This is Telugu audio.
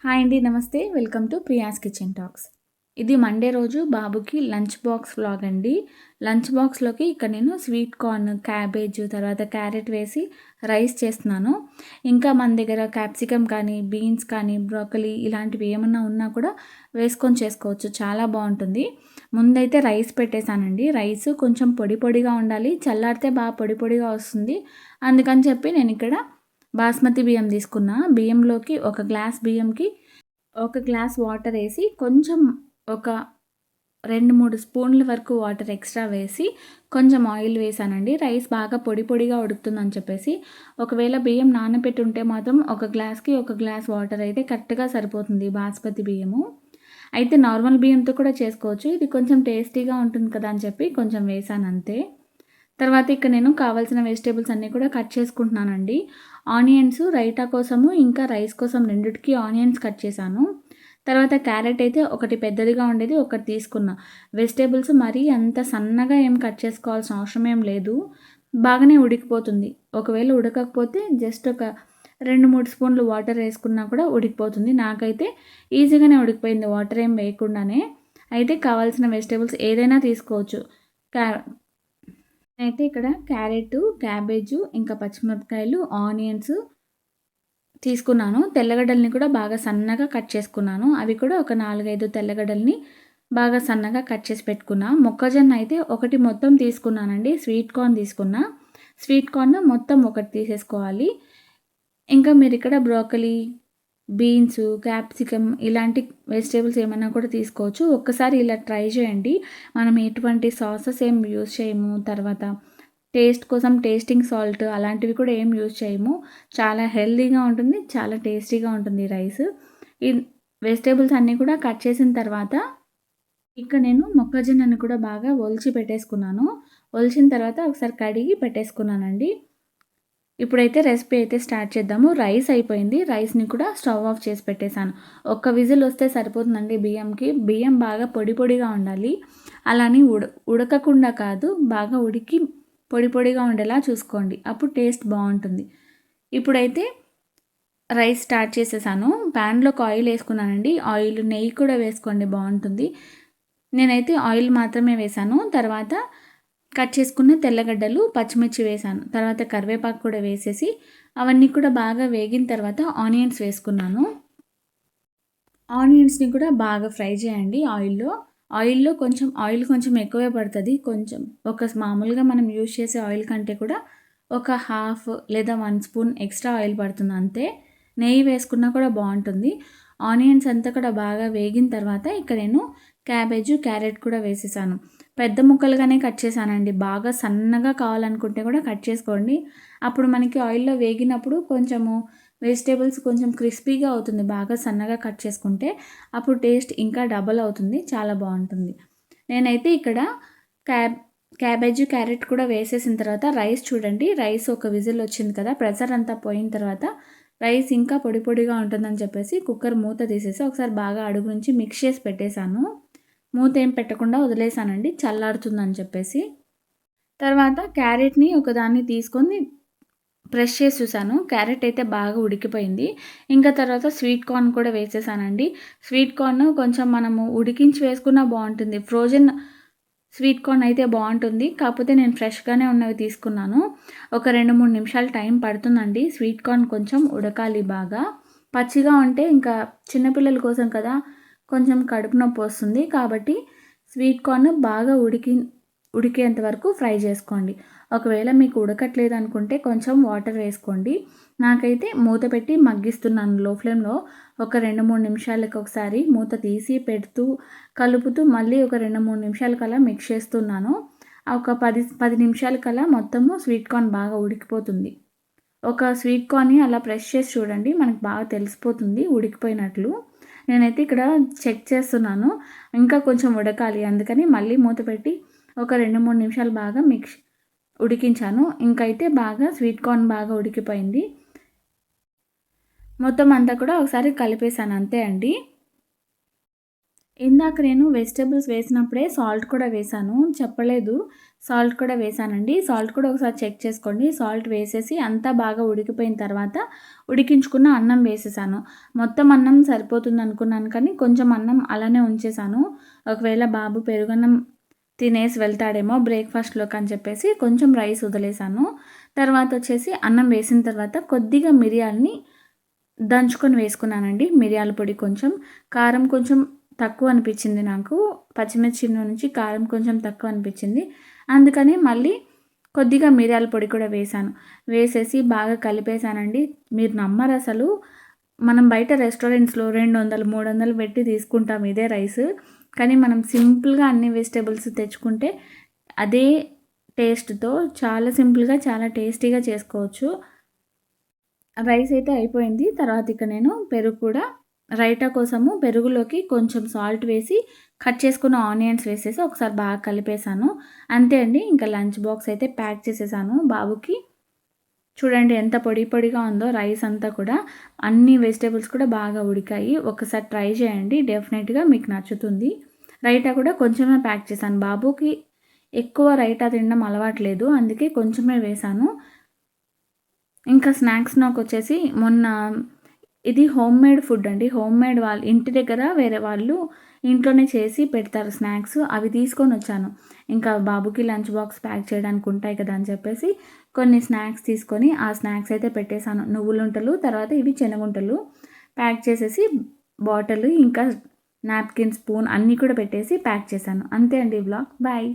హాయ్ అండి. నమస్తే. Welcome to Priya's kitchen talks. ఇది మండే రోజు బాబుకి లంచ్ బాక్స్ వ్లాగ్ అండి. లంచ్ బాక్స్‌లోకి ఇక్కడ నేను స్వీట్ కార్న్, క్యాబేజ్, తర్వాత క్యారెట్ వేసి రైస్ చేస్తున్నాను. ఇంకా మన దగ్గర క్యాప్సికమ్ కానీ, బీన్స్ కానీ, బ్రోకలీ ఇలాంటివి ఏమన్నా ఉన్నా కూడా వేసుకొని చేసుకోవచ్చు. చాలా బావుంటుంది. ముందైతే రైస్ పెట్టేశానండి. రైస్ కొంచెం పొడి పొడిగా ఉండాలి. చల్లారితే బాగా పొడి పొడిగా వస్తుంది. అందుకని చెప్పి నేనిక్కడ బాస్మతి బియ్యం తీసుకున్నా. బియ్యంలోకి ఒక గ్లాస్ బియ్యంకి ఒక గ్లాస్ వాటర్ వేసి కొంచెం ఒక 2, 3 స్పూన్ల వరకు వాటర్ ఎక్స్ట్రా వేసి కొంచెం ఆయిల్ వేసానండి. రైస్ బాగా పొడి పొడిగా ఉడుకుతుందని చెప్పేసి. ఒకవేళ బియ్యం నానబెట్టి ఉంటే మాత్రం ఒక గ్లాస్‌కి ఒక గ్లాస్ వాటర్ అయితే కరెక్ట్‌గా సరిపోతుంది బాస్మతి బియ్యము. అయితే నార్మల్ బియ్యంతో కూడా చేసుకోవచ్చు. ఇది కొంచెం టేస్టీగా ఉంటుంది కదా అని చెప్పి కొంచెం వేసానంతే. తర్వాత ఇక్కడ నేను కావాల్సిన వెజిటబుల్స్ అన్నీ కూడా కట్ చేసుకుంటున్నానండి. ఆనియన్స్ రైతా కోసము, ఇంకా రైస్ కోసం రెండిటికి ఆనియన్స్ కట్ చేశాను. తర్వాత క్యారెట్ అయితే ఒకటి పెద్దదిగా ఉండేది ఒకటి తీసుకున్నా. వెజిటబుల్స్ మరీ అంత సన్నగా ఏం కట్ చేసుకోవాల్సిన అవసరం ఏం లేదు. బాగానే ఉడికిపోతుంది. ఒకవేళ ఉడకకపోతే జస్ట్ ఒక 2, 3 స్పూన్లు వాటర్ వేసుకున్నా కూడా ఉడికిపోతుంది. నాకైతే ఈజీగానే ఉడికిపోయింది వాటర్ ఏం వేయకుండానే. అయితే కావాల్సిన వెజిటబుల్స్ ఏదైనా తీసుకోవచ్చు. క్యా అయితే ఇక్కడ క్యారెట్, క్యాబేజు, ఇంకా పచ్చిమిరపకాయలు, ఆనియన్స్ తీసుకున్నాను. తెల్లగడ్డల్ని కూడా బాగా సన్నగా కట్ చేసుకున్నాను. అవి కూడా ఒక 4, 5 తెల్లగడ్డల్ని బాగా సన్నగా కట్ చేసి పెట్టుకున్నా. మొక్కజొన్న అయితే ఒకటి మొత్తం తీసుకున్నానండి. స్వీట్ కార్న్ తీసుకున్నా. స్వీట్ కార్న్ మొత్తం ఒకటి తీసేసుకోవాలి. ఇంకా మీరిక్కడ బ్రోకలీ, బీన్స్, క్యాప్సికమ్ ఇలాంటి వెజిటబుల్స్ ఏమన్నా కూడా తీసుకోవచ్చు. ఒక్కసారి ఇలా ట్రై చేయండి. మనం ఎటువంటి సాసెస్ ఏం యూజ్ చేయము. తర్వాత టేస్ట్ కోసం టేస్టింగ్ సాల్ట్ అలాంటివి కూడా ఏం యూజ్ చేయము. చాలా హెల్తీగా ఉంటుంది. చాలా టేస్టీగా ఉంటుంది రైస్. ఈ వెజిటబుల్స్ అన్నీ కూడా కట్ చేసిన తర్వాత ఇక్కడ నేను మొక్కజొన్నని కూడా బాగా ఒలిచి పెట్టేసుకున్నాను. ఒలిచిన తర్వాత ఒకసారి కడిగి పెట్టేసుకున్నానండి. ఇప్పుడైతే రెసిపీ అయితే స్టార్ట్ చేద్దాము. రైస్ అయిపోయింది. రైస్‌ని కూడా స్టవ్ ఆఫ్ చేసి పెట్టేశాను. ఒక్క విజిల్ వస్తే సరిపోతుందండి బియ్యంకి. బియ్యం బాగా పొడి పొడిగా ఉండాలి. అలాని ఉడకకుండా కాదు, బాగా ఉడికి పొడి పొడిగా ఉండేలా చూసుకోండి. అప్పుడు టేస్ట్ బావుంటుంది. ఇప్పుడైతే రైస్ స్టార్ట్ చేసేసాను. ప్యాన్‌లోకి ఆయిల్ వేసుకున్నానండి. ఆయిల్, నెయ్యి కూడా వేసుకోండి బావుంటుంది. నేనైతే ఆయిల్ మాత్రమే వేశాను. తర్వాత కట్ చేసుకున్న తెల్లగడ్డలు, పచ్చిమిర్చి వేశాను. తర్వాత కరివేపాకు కూడా వేసేసి అవన్నీ కూడా బాగా వేగిన తర్వాత ఆనియన్స్ వేసుకున్నాను. ఆనియన్స్‌ని కూడా బాగా ఫ్రై చేయండి ఆయిల్‌లో. ఆయిల్ కొంచెం ఎక్కువే పడతది. కొంచెం మామూలుగా మనం యూజ్ చేసే ఆయిల్ కంటే కూడా ఒక హాఫ్ లేదా 1 స్పూన్ ఎక్స్ట్రా ఆయిల్ పడుతుంది అంతే. నెయ్యి వేసుకున్నా కూడా బావుంటుంది. ఆనియన్స్ అంతా కూడా బాగా వేగిన తర్వాత ఇక్కడ నేను క్యాబేజు, క్యారెట్ కూడా వేసేసాను. పెద్ద ముక్కలుగానే కట్ చేశానండి. బాగా సన్నగా కావాలనుకుంటే కూడా కట్ చేసుకోండి. అప్పుడు మనకి ఆయిల్‌లో వేగినప్పుడు కొంచెము వెజిటబుల్స్ కొంచెం క్రిస్పీగా అవుతుంది. బాగా సన్నగా కట్ చేసుకుంటే అప్పుడు టేస్ట్ ఇంకా డబల్ అవుతుంది. చాలా బావుంటుంది. నేనైతే ఇక్కడ క్యాబేజు, క్యారెట్ కూడా వేసేసిన తర్వాత రైస్ చూడండి. రైస్ ఒక విజిల్ వచ్చింది కదా! ప్రెషర్ అంతా పోయిన తర్వాత రైస్ ఇంకా పొడి పొడిగా ఉంటుందని చెప్పేసి కుక్కర్ మూత తీసేసి ఒకసారి బాగా అడుగు నుంచి మిక్స్ చేసి పెట్టేశాను. మూత ఏం పెట్టకుండా వదిలేసానండి చల్లారుతుందని చెప్పేసి. తర్వాత క్యారెట్‌ని ఒకదాన్ని తీసుకొని ప్రెస్ చేసి చూసాను. క్యారెట్ అయితే బాగా ఉడికిపోయింది. ఇంకా తర్వాత స్వీట్ కార్న్ కూడా వేసేసానండి. స్వీట్ కార్న్ కొంచెం మనము ఉడికించి వేసుకున్నా బావుంటుంది. ఫ్రోజన్ స్వీట్ కార్న్ అయితే బావుంటుంది. కాకపోతే నేను ఫ్రెష్‌గానే ఉన్నవి తీసుకున్నాను. ఒక 2, 3 నిమిషాలు టైం పడుతుందండి. స్వీట్ కార్న్ కొంచెం ఉడకాలి బాగా. పచ్చిగా ఉంటే ఇంకా చిన్న పిల్లల కోసం కదా! కొంచెం కడుపు నొప్పి వస్తుంది. కాబట్టి స్వీట్ కార్న్ బాగా ఉడికేంత వరకు ఫ్రై చేసుకోండి. ఒకవేళ మీకు ఉడకట్లేదు అనుకుంటే కొంచెం వాటర్ వేసుకోండి. నాకైతే మూత పెట్టి మగ్గిస్తున్నాను లో ఫ్లేమ్‌లో. ఒక 2, 3 నిమిషాలకి ఒకసారి మూత తీసి పెడుతూ, కలుపుతూ మళ్ళీ ఒక 2, 3 నిమిషాలకలా మిక్స్ చేస్తున్నాను. ఒక 10 నిమిషాలకల్లా మొత్తము స్వీట్ కార్న్ బాగా ఉడికిపోతుంది. ఒక స్వీట్ కార్న్‌ని అలా ప్రెస్ చేసి చూడండి. మనకు బాగా తెలిసిపోతుంది ఉడికిపోయినట్లు. నేనైతే ఇక్కడ చెక్ చేస్తున్నాను. ఇంకా కొంచెం ఉడకాలి. అందుకని మళ్ళీ మూత పెట్టి ఒక 2, 3 నిమిషాలు బాగా ఉడికించాను. ఇంకైతే బాగా స్వీట్ కార్న్ బాగా ఉడికిపోయింది. మొత్తం అంతా కూడా ఒకసారి కలిపేసాను అంతే అండి. ఇందాక నేను వెజిటబుల్స్ వేసినప్పుడే సాల్ట్ కూడా వేశాను. చెప్పలేదు. సాల్ట్ కూడా వేశానండి. సాల్ట్ కూడా ఒకసారి చెక్ చేసుకోండి. సాల్ట్ వేసేసి అంతా బాగా ఉడికిపోయిన తర్వాత ఉడికించుకున్న అన్నం వేసేసాను. మొత్తం అన్నం సరిపోతుందనుకున్నాను కానీ కొంచెం అన్నం అలానే ఉంచేశాను. ఒకవేళ బాబు పెరుగన్నం తినేసి వెళ్తాడేమో బ్రేక్‌ఫాస్ట్‌లోకి అని చెప్పేసి కొంచెం రైస్ వదిలేసాను. తర్వాతొచ్చేసి అన్నం వేసిన తర్వాత కొద్దిగా మిరియాలని దంచుకొని వేసుకున్నానండి. మిరియాల పొడి కొంచెం, కారం కొంచెం తక్కువ అనిపిచ్చింది నాకు. పచ్చిమిర్చిలో నుంచి కారం కొంచెం తక్కువ అనిపిచ్చింది. అందుకని మళ్ళీ కొద్దిగా మిరియాల పొడి కూడా వేశాను. వేసేసి బాగా కలిపేసానండి. మీరు నమ్మరసలు మనం బయట రెస్టారెంట్స్‌లో 200, 300 పెట్టి తీసుకుంటాం ఇదే రైస్. కానీ మనం సింపుల్‌గా అన్ని వెజిటబుల్స్ తెచ్చుకుంటే అదే టేస్ట్‌తో చాలా సింపుల్‌గా, చాలా టేస్టీగా చేసుకోవచ్చు. రైస్ అయితే అయిపోయింది. తర్వాత ఇక నేను పెరుగు కూడా రైతా కోసము పెరుగులోకి కొంచెం సాల్ట్ వేసి, కట్ చేసుకున్న ఆనియన్స్ వేసేసి ఒకసారి బాగా కలిపేసాను. అంతే అండి. ఇంకా లంచ్ బాక్స్ అయితే ప్యాక్ చేసేసాను బాబుకి. చూడండి ఎంత పొడి పొడిగా ఉందో రైస్ అంతా కూడా. అన్ని వెజిటబుల్స్ కూడా బాగా ఉడికాయి. ఒకసారి ట్రై చేయండి. డెఫినెట్‌గా మీకు నచ్చుతుంది. రైతా కూడా కొంచెమే ప్యాక్ చేశాను. బాబుకి ఎక్కువ రైతా తినడం అలవాటు లేదు. అందుకే కొంచెమే వేశాను. ఇంకా స్నాక్స్ నాకొచ్చేసి మొన్న ఇది హోమ్‌మేడ్ ఫుడ్ అండి. హోమ్‌మేడ్ వాళ్ళు ఇంటి దగ్గర వేరే వాళ్ళు ఇంట్లోనే చేసి పెడతారు స్నాక్స్. అవి తీసుకొనొచ్చాను. ఇంకా బాబుకి లంచ్ బాక్స్ ప్యాక్ చేయడానికి ఉంటాయి కదా అని చెప్పేసి కొన్ని స్నాక్స్ తీసుకొని ఆ స్నాక్స్ అయితే పెట్టేసాను. నువ్వులుంటలు, తర్వాత ఇవి శనగుంటలు ప్యాక్ చేసేసి బాటిల్ ఇంకా నాప్కిన్, స్పూన్ అన్నీ కూడా పెట్టేసి ప్యాక్ చేశాను. అంతే అండి ఈ వ్లాగ్. బాయ్.